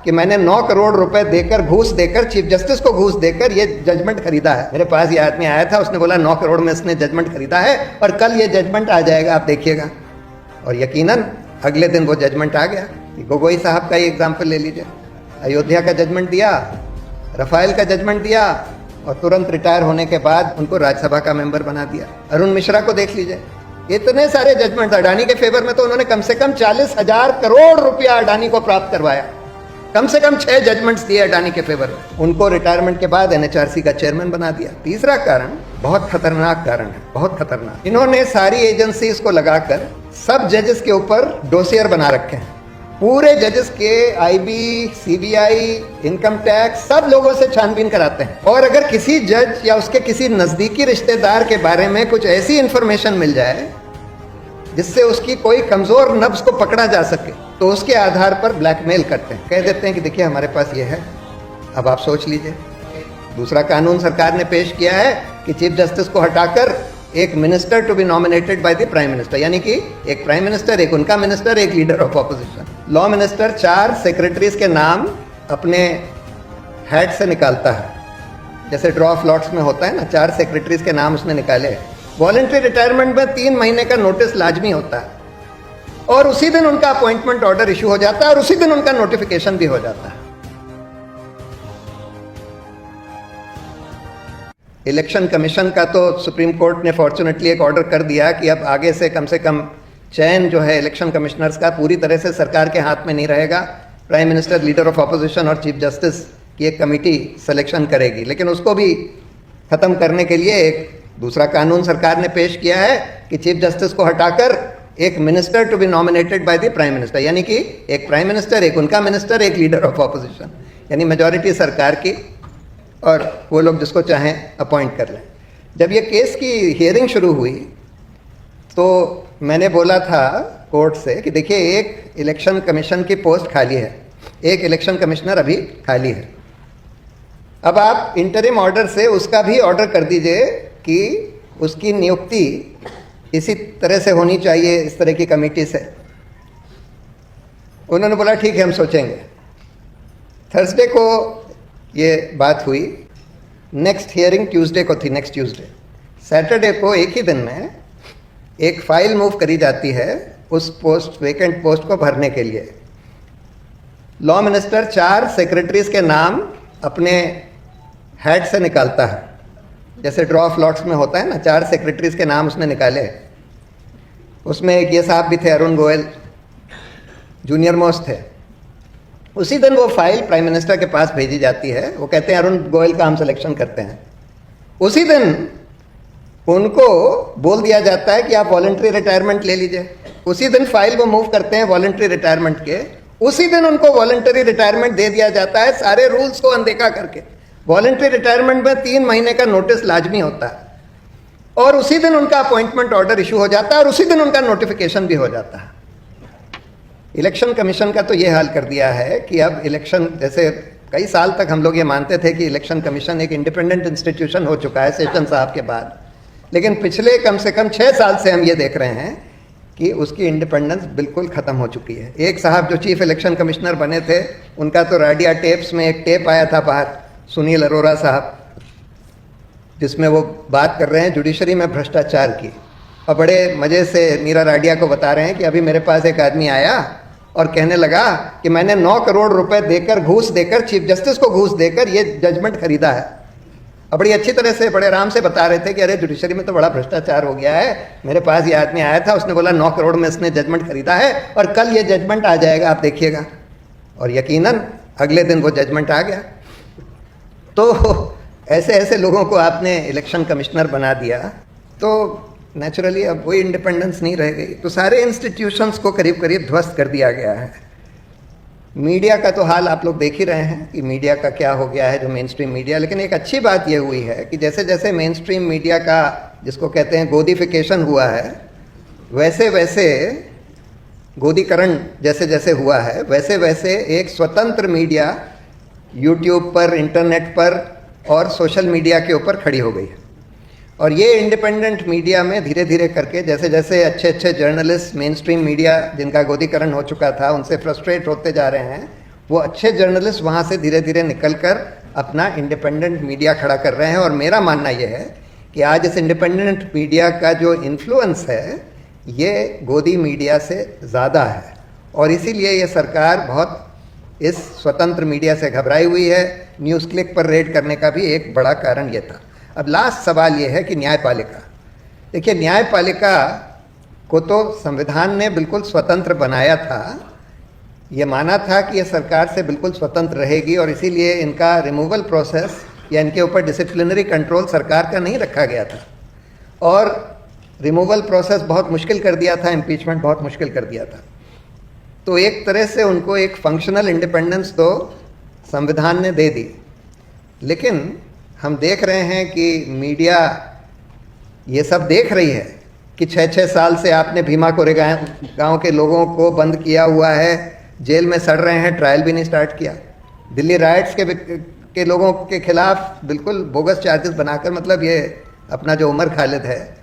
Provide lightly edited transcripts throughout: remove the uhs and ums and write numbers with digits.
कि मैंने 9 करोड़ रुपए देकर, घूस देकर, चीफ जस्टिस को घूस देकर ये जजमेंट खरीदा है। मेरे पास ये आदमी आया था, उसने बोला 9 करोड़ में इसने जजमेंट खरीदा है और कल ये जजमेंट आ जाएगा, आप देखिएगा। और यकीनन अगले दिन वो जजमेंट आ गया। गोगोई साहब का ही एग्जाम्पल ले लीजिए, अयोध्या का जजमेंट दिया, रफाइल का जजमेंट दिया और तुरंत रिटायर होने के बाद उनको राज्यसभा का मेंबर बना दिया। अरुण मिश्रा को देख लीजिए, इतने सारे जजमेंट अडानी के फेवर में, तो उन्होंने कम से कम 40,000 करोड़ रुपया अडानी को प्राप्त करवाया। कम से कम 6 जजमेंट्स दिए अडानी के फेवर में। उनको रिटायरमेंट के बाद एनएचआरसी का चेयरमैन बना दिया। तीसरा कारण बहुत खतरनाक कारण है, बहुत खतरनाक। इन्होंने सारी एजेंसीज को लगाकर सब जजेस के ऊपर डोसियर बना रखे हैं। पूरे जजेस के आईबी, सीबीआई, इनकम टैक्स, सब लोगों से छानबीन कराते हैं। और अगर किसी जज या उसके किसी नजदीकी रिश्तेदार के बारे में कुछ ऐसी इंफॉर्मेशन मिल जाए जिससे उसकी कोई कमजोर नब्ज को पकड़ा जा सके, तो उसके आधार पर ब्लैकमेल करते हैं। कह देते हैं कि देखिए हमारे पास ये है, अब आप सोच लीजिए। दूसरा कानून सरकार ने पेश किया है कि चीफ जस्टिस को हटाकर एक minister to be nominated by the prime minister, यानी कि एक प्राइम मिनिस्टर, एक उनका मिनिस्टर, एक leader of opposition. Law minister 4 secretaries के नाम अपने हेड से निकालता है, जैसे ड्रॉ ऑफ लॉट्स में होता है ना, 4 सेक्रेटरीज के नाम उसने निकाले। वॉलंटरी रिटायरमेंट में 3 महीने का नोटिस लाजमी होता है और उसी दिन उनका अपॉइंटमेंट ऑर्डर इशू हो जाता है और उसी दिन उनका नोटिफिकेशन भी हो जाता है। इलेक्शन कमीशन का तो सुप्रीम कोर्ट ने फॉर्चुनेटली एक ऑर्डर कर दिया कि अब आगे से कम चयन जो है इलेक्शन कमिश्नर्स का पूरी तरह से सरकार के हाथ में नहीं रहेगा। Prime minister, leader of opposition और चीफ जस्टिस की एक कमेटी सिलेक्शन करेगी। लेकिन उसको भी खत्म करने के लिए एक दूसरा कानून सरकार ने पेश किया है कि चीफ जस्टिस को हटाकर एक minister to be nominated by the prime minister, यानी कि एक प्राइम मिनिस्टर, एक उनका मिनिस्टर, एक लीडर ऑफ ऑपोजिशन, यानी मेजॉरिटी सरकार की, और वो लोग जिसको चाहें अपॉइंट कर लें। जब ये केस की हियरिंग शुरू हुई तो मैंने बोला था कोर्ट से कि देखिए एक इलेक्शन कमीशन की पोस्ट खाली है, एक इलेक्शन कमिश्नर अभी खाली है। अब आप इंटरिम ऑर्डर से उसका भी ऑर्डर कर दीजिए कि उसकी नियुक्ति इसी तरह से होनी चाहिए, इस तरह की कमेटी से। उन्होंने बोला ठीक है, हम सोचेंगे। थर्सडे को ये बात हुई, नेक्स्ट हियरिंग ट्यूसडे को थी, नेक्स्ट ट्यूसडे। सैटरडे को एक ही दिन में एक फाइल मूव करी जाती है उस पोस्ट, वेकेंट पोस्ट को भरने के लिए। लॉ मिनिस्टर 4 सेक्रेटरीज के नाम अपने हेड से निकालता है, जैसे ड्रॉ ऑफ लॉट्स में होता है ना, 4 सेक्रेटरीज के नाम उसने निकाले। उसमें एक ये साहब भी थे, अरुण गोयल, जूनियर मोस्ट थे। उसी दिन वो फाइल प्राइम मिनिस्टर के पास भेजी जाती है। वो कहते हैं अरुण गोयल का हम सिलेक्शन करते हैं। उसी दिन उनको बोल दिया जाता है कि आप वॉलंटरी रिटायरमेंट ले लीजिए। उसी दिन फाइल वो मूव करते हैं वॉलंटरी रिटायरमेंट के, उसी दिन उनको वॉलंटरी रिटायरमेंट दे दिया जाता है, सारे रूल्स को अनदेखा करके। वॉलंटरी रिटायरमेंट में 3 महीने का नोटिस लाजमी होता है और उसी दिन उनका अपॉइंटमेंट ऑर्डर इशू हो जाता है और उसी दिन उनका नोटिफिकेशन भी हो जाता है। इलेक्शन कमीशन का तो ये हाल कर दिया है कि अब इलेक्शन, जैसे कई साल तक हम लोग ये मानते थे कि इलेक्शन कमीशन एक इंडिपेंडेंट इंस्टीट्यूशन हो चुका है सेशन साहब के बाद, लेकिन पिछले कम से कम 6 साल से हम ये देख रहे हैं कि उसकी इंडिपेंडेंस बिल्कुल ख़त्म हो चुकी है। एक साहब जो चीफ इलेक्शन कमिश्नर बने थे, उनका तो रेडियो टेप्स में एक टेप आया था बाहर, सुनील अरोरा साहब, जिसमें वो बात कर रहे हैं जुडिशरी में भ्रष्टाचार की, और बड़े मज़े से नीरा राडिया को बता रहे हैं कि अभी मेरे पास एक आदमी आया और कहने लगा कि मैंने 9 करोड़ रुपए देकर, घूस देकर, चीफ जस्टिस को घूस देकर ये जजमेंट खरीदा है। और बड़ी अच्छी तरह से, बड़े आराम से बता रहे थे कि अरे जुडिशरी में तो बड़ा भ्रष्टाचार हो गया है, मेरे पास ये आदमी आया था, उसने बोला 9 करोड़ में इसने जजमेंट खरीदा है और कल ये जजमेंट आ जाएगा, आप देखिएगा। और यकीनन अगले दिन वो जजमेंट आ गया। तो ऐसे ऐसे लोगों को आपने इलेक्शन कमिश्नर बना दिया, तो नेचुरली अब वही इंडिपेंडेंस नहीं रह गई। तो सारे इंस्टीट्यूशंस को करीब करीब ध्वस्त कर दिया गया है। मीडिया का तो हाल आप लोग देख ही रहे हैं कि मीडिया का क्या हो गया है, जो मेन स्ट्रीम मीडिया। लेकिन एक अच्छी बात यह हुई है कि जैसे जैसे मेन स्ट्रीम मीडिया का, जिसको कहते हैं गोदीफिकेशन हुआ है, वैसे वैसे गोदीकरण जैसे जैसे हुआ है, वैसे वैसे एक स्वतंत्र मीडिया यूट्यूब पर, इंटरनेट पर और सोशल मीडिया के ऊपर खड़ी हो गई है। और ये इंडिपेंडेंट मीडिया में धीरे धीरे करके, जैसे जैसे अच्छे अच्छे जर्नलिस्ट मेन स्ट्रीम मीडिया जिनका गोदीकरण हो चुका था, उनसे फ्रस्ट्रेट होते जा रहे हैं, वो अच्छे जर्नलिस्ट वहाँ से धीरे धीरे निकलकर अपना इंडिपेंडेंट मीडिया खड़ा कर रहे हैं। और मेरा मानना ये है कि आज इस इंडिपेंडेंट मीडिया का जो इन्फ्लुएंस है ये गोदी मीडिया से ज़्यादा है, और इसीलिए ये सरकार बहुत इस स्वतंत्र मीडिया से घबराई हुई है। न्यूज़ क्लिक पर रेड करने का भी एक बड़ा कारण ये था। अब लास्ट सवाल ये है कि न्यायपालिका, देखिए न्यायपालिका को तो संविधान ने बिल्कुल स्वतंत्र बनाया था, ये माना था कि ये सरकार से बिल्कुल स्वतंत्र रहेगी, और इसीलिए इनका रिमूवल प्रोसेस या इनके ऊपर डिसिप्लिनरी कंट्रोल सरकार का नहीं रखा गया था, और रिमूवल प्रोसेस बहुत मुश्किल कर दिया था, इम्पीचमेंट बहुत मुश्किल कर दिया था। तो एक तरह से उनको एक फंक्शनल इंडिपेंडेंस तो संविधान ने दे दी, लेकिन हम देख रहे हैं कि मीडिया ये सब देख रही है कि 6-6 साल से आपने भीमा कोरेगांव गांव के लोगों को बंद किया हुआ है, जेल में सड़ रहे हैं, ट्रायल भी नहीं स्टार्ट किया। दिल्ली राइट्स के लोगों के खिलाफ बिल्कुल बोगस चार्जेस बनाकर, मतलब ये अपना जो उमर खालिद है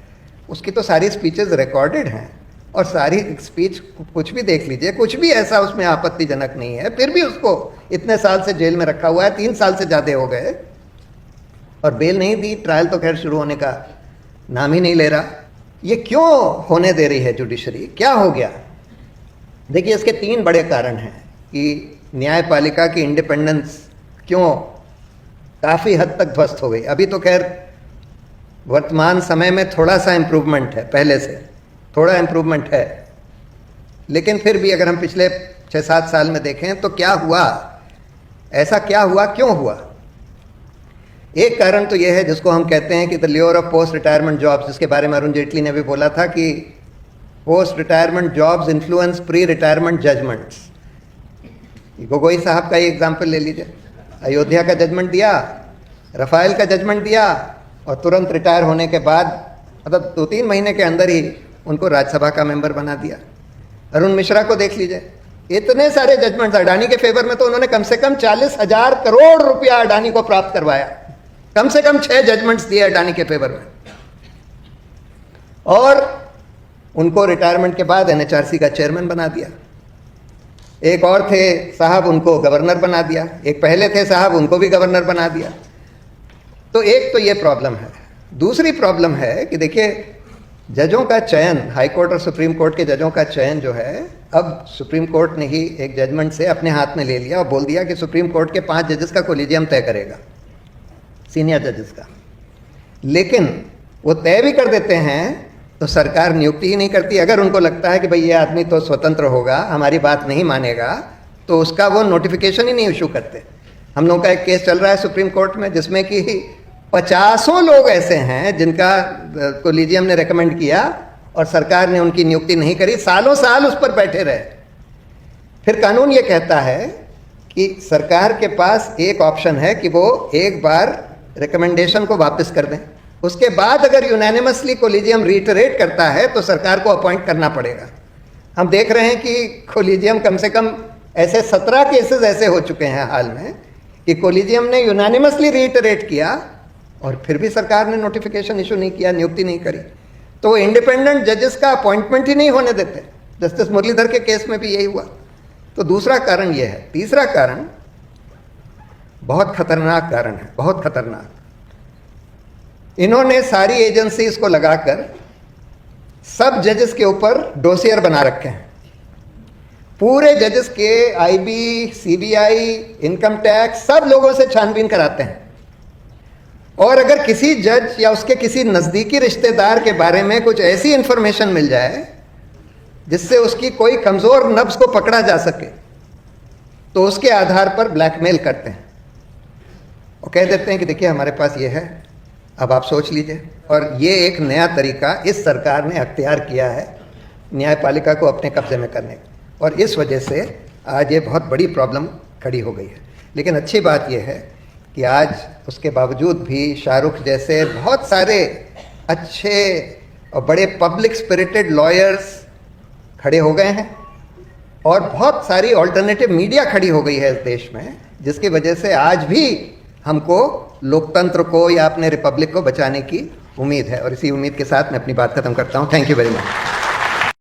उसकी तो सारी स्पीचेस रिकॉर्डेड हैं, और सारी स्पीच कुछ भी देख लीजिए, कुछ भी ऐसा उसमें आपत्तिजनक नहीं है, फिर भी उसको इतने साल से जेल में रखा हुआ है, 3 साल से ज़्यादा हो गए, और बेल नहीं दी। ट्रायल तो खैर शुरू होने का नाम ही नहीं ले रहा। ये क्यों होने दे रही है जुडिशरी, क्या हो गया? देखिए इसके 3 बड़े कारण हैं कि न्यायपालिका की इंडिपेंडेंस क्यों काफ़ी हद तक ध्वस्त हो गई। अभी तो खैर वर्तमान समय में थोड़ा सा इम्प्रूवमेंट है, पहले से थोड़ा इम्प्रूवमेंट है, लेकिन फिर भी अगर हम पिछले 6-7 साल में देखें तो क्या हुआ, ऐसा क्या हुआ, क्यों हुआ? एक कारण तो यह है जिसको हम कहते हैं कि the lure of post retirement jobs, जिसके बारे में अरुण जेटली ने भी बोला था कि post retirement jobs influence pre retirement judgements. Gogoi साहब का ही एग्जाम्पल ले लीजिए, अयोध्या का जजमेंट दिया, रफाइल का जजमेंट दिया, और तुरंत रिटायर होने के बाद मतलब 2-3 महीने के अंदर ही उनको राज्यसभा का मेंबर बना दिया। अरुण मिश्रा को देख लीजिए, इतने सारे जजमेंट्स अडानी के फेवर में, तो उन्होंने कम से कम 40,000 करोड़ रुपया अडानी को प्राप्त करवाया, कम से कम 6 जजमेंट्स दिए अडानी के फेवर में, और उनको रिटायरमेंट के बाद एनएचआरसी का चेयरमैन बना दिया। एक और थे साहब, उनको गवर्नर बना दिया, एक पहले थे साहब, उनको भी गवर्नर बना दिया। तो एक तो ये प्रॉब्लम है। दूसरी प्रॉब्लम है कि देखिए जजों का चयन, हाई कोर्ट और सुप्रीम कोर्ट के जजों का चयन जो है, अब सुप्रीम कोर्ट ने ही एक जजमेंट से अपने हाथ में ले लिया और बोल दिया कि सुप्रीम कोर्ट के 5 जजेस का कोलिजियम तय करेगा, सीनियर जजेस का। लेकिन वो तय भी कर देते हैं तो सरकार नियुक्ति ही नहीं करती। अगर उनको लगता है कि भाई ये आदमी तो स्वतंत्र होगा, हमारी बात नहीं मानेगा, तो उसका वो नोटिफिकेशन ही नहीं इशू करते। हम लोगों का एक केस चल रहा है सुप्रीम कोर्ट में जिसमें कि 50 लोग ऐसे हैं जिनका कोलिजियम ने रेकमेंड किया और सरकार ने उनकी नियुक्ति नहीं करी, सालों साल उस पर बैठे रहे। फिर कानून ये कहता है कि सरकार के पास एक ऑप्शन है कि वो एक बार रिकमेंडेशन को वापस कर दें, उसके बाद अगर यूनानिमसली कोलिजियम रिटरेट करता है तो सरकार को अपॉइंट करना पड़ेगा। हम देख रहे हैं कि कोलिजियम कम से कम ऐसे 17 केसेस ऐसे हो चुके हैं हाल में कि कोलिजियम ने यूनानिमसली रिटरेट किया और फिर भी सरकार ने नोटिफिकेशन इशू नहीं किया, नियुक्ति नहीं करी। तो इंडिपेंडेंट जजेस का अपॉइंटमेंट ही नहीं होने देते। जस्टिस मुरलीधर के केस में भी यही हुआ। तो दूसरा कारण यह है। तीसरा कारण बहुत खतरनाक कारण है, बहुत खतरनाक। इन्होंने सारी एजेंसीज को लगाकर सब जजेस के ऊपर डोसियर बना रखे हैं। पूरे जजेस के आईबी, सीबीआई, इनकम टैक्स सब लोगों से छानबीन कराते हैं। और अगर किसी जज या उसके किसी नज़दीकी रिश्तेदार के बारे में कुछ ऐसी इंफॉर्मेशन मिल जाए जिससे उसकी कोई कमज़ोर नब्ज को पकड़ा जा सके तो उसके आधार पर ब्लैकमेल करते हैं और कह देते हैं कि देखिए हमारे पास ये है, अब आप सोच लीजिए। और ये एक नया तरीका इस सरकार ने अख्तियार किया है न्यायपालिका को अपने कब्जे में करने का, और इस वजह से आज ये बहुत बड़ी प्रॉब्लम खड़ी हो गई है। लेकिन अच्छी बात यह है कि आज उसके बावजूद भी शाहरुख जैसे बहुत सारे अच्छे और बड़े पब्लिक स्पिरिटेड लॉयर्स खड़े हो गए हैं और बहुत सारी ऑल्टरनेटिव मीडिया खड़ी हो गई है इस देश में, जिसकी वजह से आज भी हमको लोकतंत्र को या अपने रिपब्लिक को बचाने की उम्मीद है। और इसी उम्मीद के साथ मैं अपनी बात खत्म करता हूँ। Thank you very much.